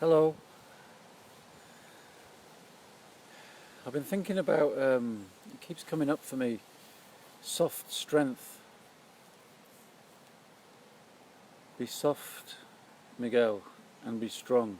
Hello. I've been thinking about, it keeps coming up for me, soft strength. Be soft, Miguel, and be strong.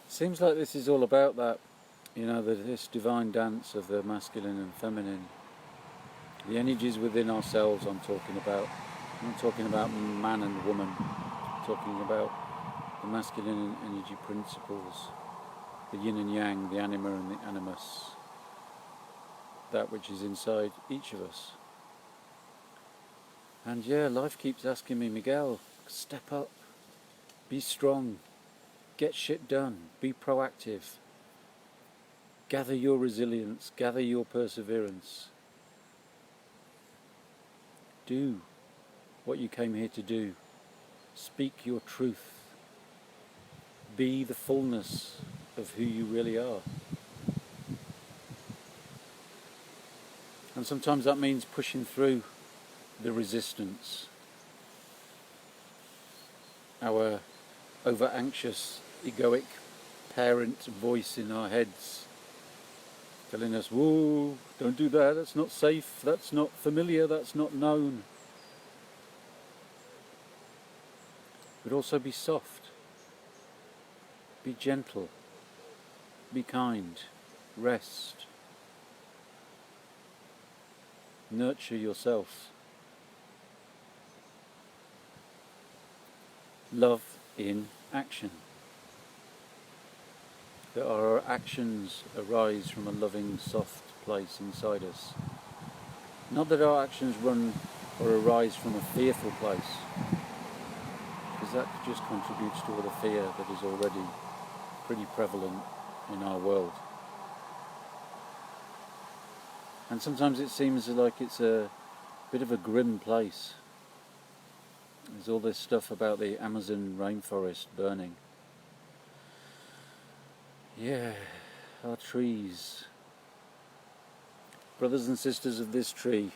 Seems like this is all about that, this divine dance of the masculine and feminine. The energies within ourselves I'm talking about. I'm not talking about man and woman. I'm talking about the masculine energy principles, the yin and yang, the anima and the animus, that which is inside each of us. And yeah, life keeps asking me, Miguel, step up, be strong, get shit done, be proactive, gather your resilience, gather your perseverance. Do what you came here to do. Speak your truth. Be the fullness of who you really are. And sometimes that means pushing through the resistance. Our over-anxious, egoic parent voice in our heads telling us, whoa, don't do that, that's not safe, that's not familiar, that's not known. But also be soft, be gentle, be kind, rest, nurture yourself. Love in action. That our actions arise from a loving, soft place inside us. Not that our actions run or arise from a fearful place, because that just contributes to all the fear that is already pretty prevalent in our world. And sometimes it seems like it's a bit of a grim place. There's all this stuff about the Amazon rainforest burning. Yeah, our trees. Brothers and sisters of this tree,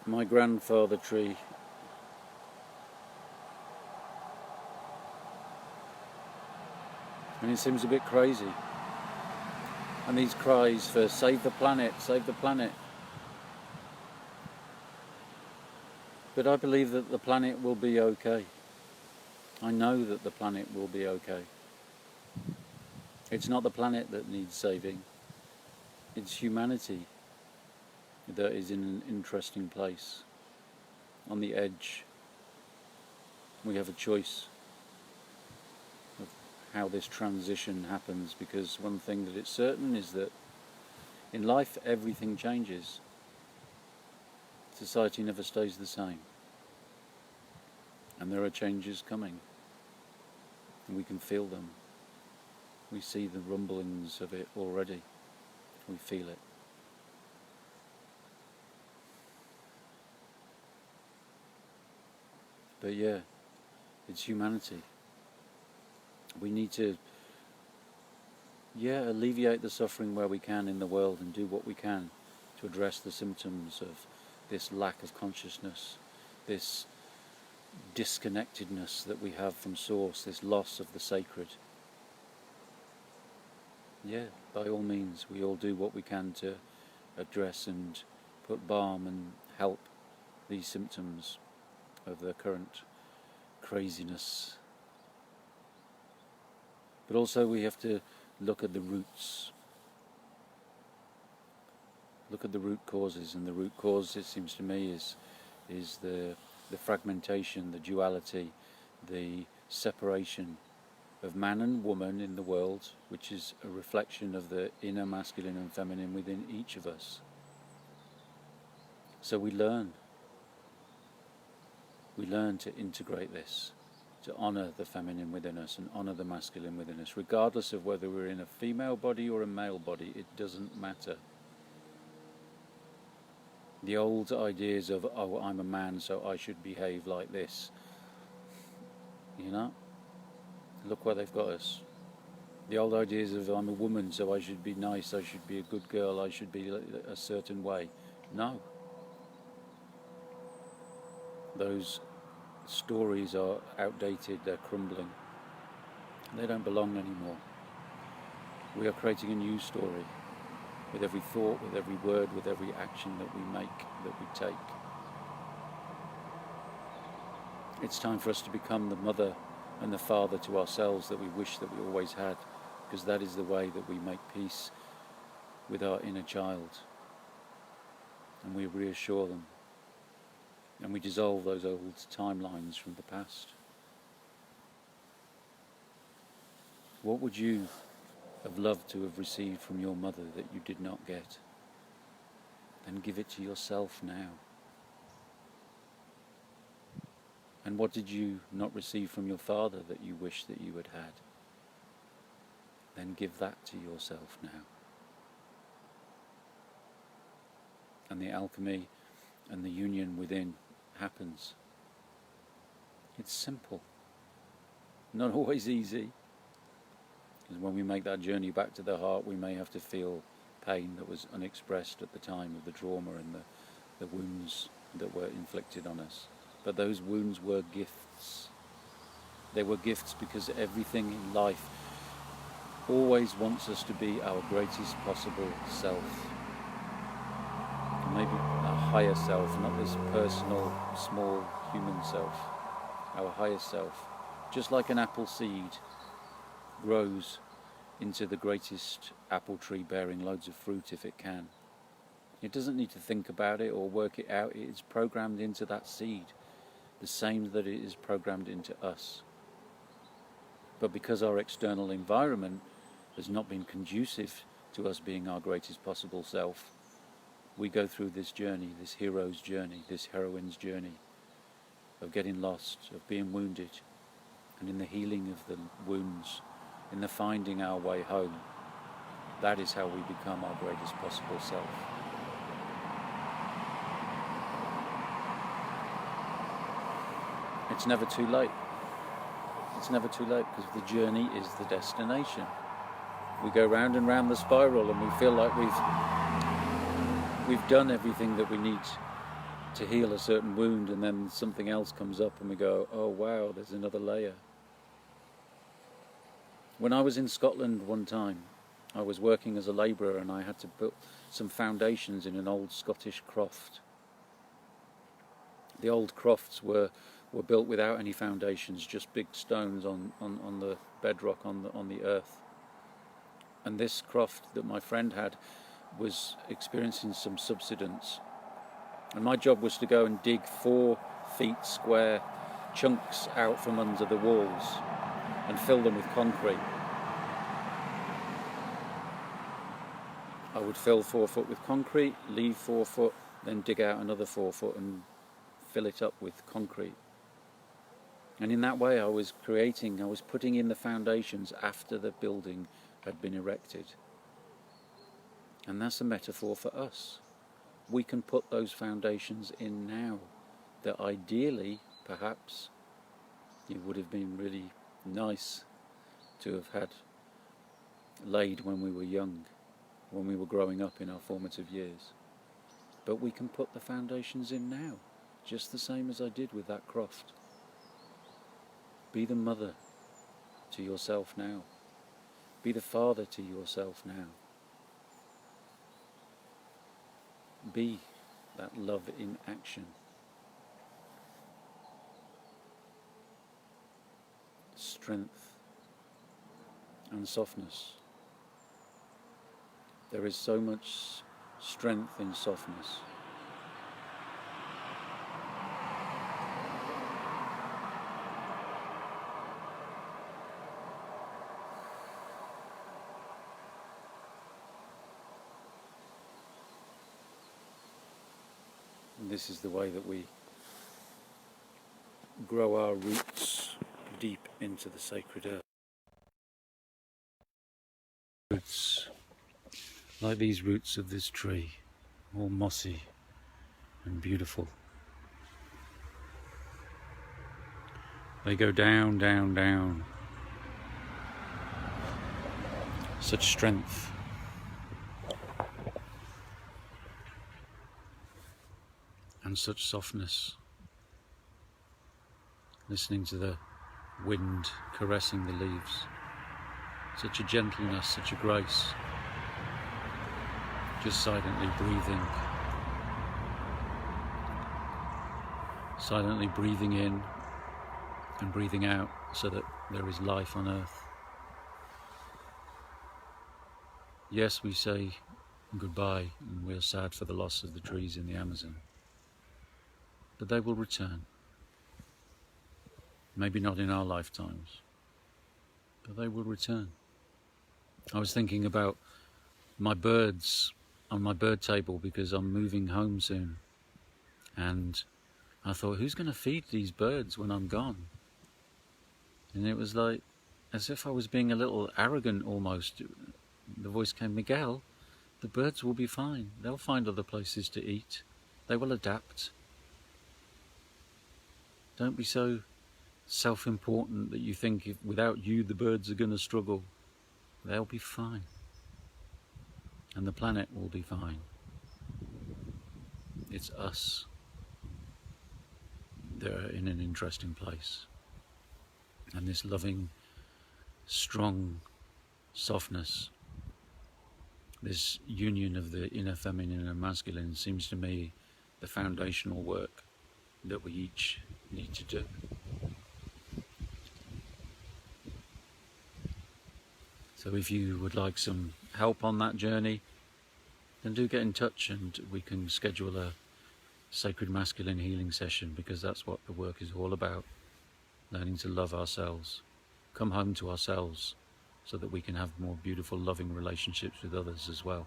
my grandfather tree. And it seems a bit crazy. And these cries for save the planet, save the planet. But I believe that the planet will be okay. I know that the planet will be okay. It's not the planet that needs saving. It's humanity that is in an interesting place. On the edge. We have a choice of how this transition happens, because one thing that is certain is that in life everything changes. Society never stays the same. And there are changes coming. And we can feel them. We see the rumblings of it already. We feel it. But yeah, it's humanity. We need to, alleviate the suffering where we can in the world and do what we can to address the symptoms of this lack of consciousness, this disconnectedness that we have from Source, this loss of the sacred. Yeah, by all means, we all do what we can to address and put balm and help these symptoms of the current craziness. But also we have to look at the roots. Look at the root causes, and the root cause, it seems to me, is the fragmentation, the duality, the separation of man and woman in the world, which is a reflection of the inner masculine and feminine within each of us. So we learn to integrate this, to honour the feminine within us and honour the masculine within us, regardless of whether we're in a female body or a male body. It doesn't matter. The old ideas of, oh, I'm a man, so I should behave like this. Look where they've got us. The old ideas of, I'm a woman, so I should be nice, I should be a good girl, I should be a certain way. No. Those stories are outdated, they're crumbling. They don't belong anymore. We are creating a new story with every thought, with every word, with every action that we make, that we take. It's time for us to become the mother and the father to ourselves that we wish that we always had, because that is the way that we make peace with our inner child, and we reassure them, and we dissolve those old timelines from the past. What would you have loved to have received from your mother that you did not get? Then give it to yourself now. And what did you not receive from your father that you wish that you had had? Then give that to yourself now. And the alchemy and the union within happens. It's simple, not always easy. Because when we make that journey back to the heart, we may have to feel pain that was unexpressed at the time of the trauma and the wounds that were inflicted on us. But those wounds were gifts. They were gifts because everything in life always wants us to be our greatest possible self. Maybe our higher self, not this personal, small human self. Our higher self. Just like an apple seed grows into the greatest apple tree bearing loads of fruit if it can. It doesn't need to think about it or work it out. It is programmed into that seed, the same that it is programmed into us. But because our external environment has not been conducive to us being our greatest possible self, we go through this journey, this hero's journey, this heroine's journey of getting lost, of being wounded, and in the healing of the wounds, in the finding our way home. That is how we become our greatest possible self. It's never too late. It's never too late, because the journey is the destination. We go round and round the spiral and we feel like we've done everything that we need to heal a certain wound, and then something else comes up and we go, oh wow, there's another layer. When I was in Scotland one time, I was working as a labourer and I had to put some foundations in an old Scottish croft. The old crofts were built without any foundations, just big stones on the bedrock, on the earth. And this croft that my friend had was experiencing some subsidence. And my job was to go and dig 4 feet square chunks out from under the walls and fill them with concrete. I would fill 4 foot with concrete, leave 4 foot, then dig out another 4 foot and fill it up with concrete. And in that way I was putting in the foundations after the building had been erected. And that's a metaphor for us. We can put those foundations in now, that ideally, perhaps, it would have been really nice to have had laid when we were young, when we were growing up in our formative years. But we can put the foundations in now, just the same as I did with that croft. Be the mother to yourself now. Be the father to yourself now. Be that love in action. Strength and softness. There is so much strength in softness. And this is the way that we grow our roots deep into the sacred earth. Roots, like these roots of this tree, all mossy and beautiful. They go down, down, down. Such strength. And such softness. listening to the wind caressing the leaves. Such a gentleness, such a grace. Just silently breathing in and breathing out so that there is life on earth. Yes, we say goodbye and we are sad for the loss of the trees in the Amazon, but they will return. Maybe not in our lifetimes, but they will return. I was thinking about my birds on my bird table because I'm moving home soon, and I thought, who's going to feed these birds when I'm gone? And it was like, as if I was being a little arrogant almost. The voice came, Miguel, the birds will be fine. They'll find other places to eat. They will adapt. Don't be so self-important that you think if without you the birds are going to struggle. They'll be fine. And the planet will be fine. It's us. They're in an interesting place. And this loving, strong softness, this union of the inner feminine and masculine seems to me the foundational work that we each need to do. So if you would like some help on that journey, then do get in touch and we can schedule a sacred masculine healing session, because that's what the work is all about. Learning to love ourselves, come home to ourselves so that we can have more beautiful, loving relationships with others as well.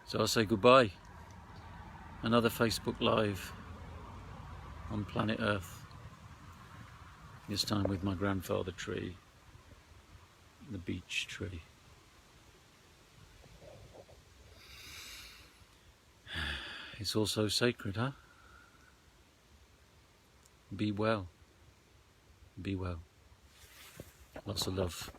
So I'll say goodbye. Another Facebook Live on planet Earth. This time with my grandfather tree, the beech tree. It's also sacred, huh? Be well. Be well. Lots of love.